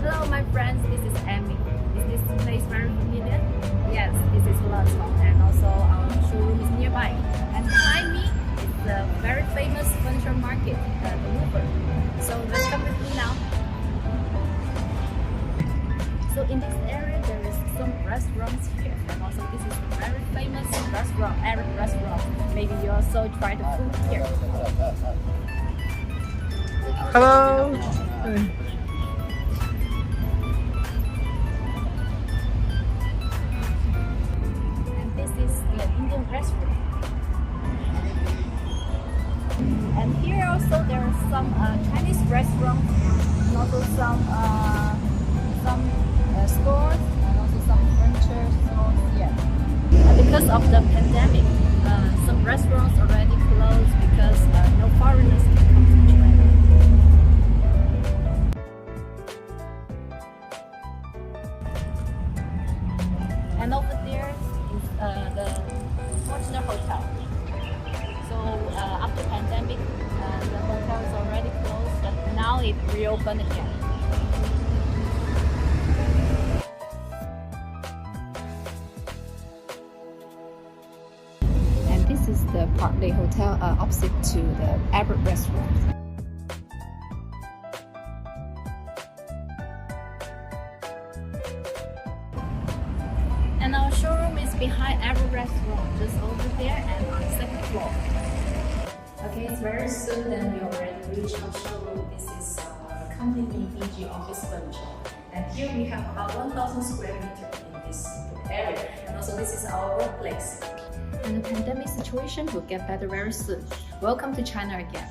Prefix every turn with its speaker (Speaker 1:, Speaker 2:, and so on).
Speaker 1: Hello my friends, this is Amy. Is this place very familiar? Yes, this is Lotte, and also our showroom is nearby. And behind me is the very famous furniture market, the Louvre. So let's come with me now. So in this area there is some restaurants here, and also this is a very famous restaurant, Arab restaurant. Maybe you also try the food here.
Speaker 2: Hello.
Speaker 1: Restaurant. And here also there are some Chinese restaurants and also some stores and also some furniture stores here. Because of the pandemic, some restaurants already closed because no foreigners can come to China. And over there is the hotel. So after pandemic, the hotel is already closed, but now it reopened again. And this is the Parkway Hotel opposite to the Arab restaurant. And our showroom is behind every restaurant, just over there and on the second floor. Okay, it's very soon then we already reached our showroom. This is our company EG office furniture. And here we have about 1,000 square meters in this area. And also this is our workplace. And the pandemic situation will get better very soon. Welcome to China again.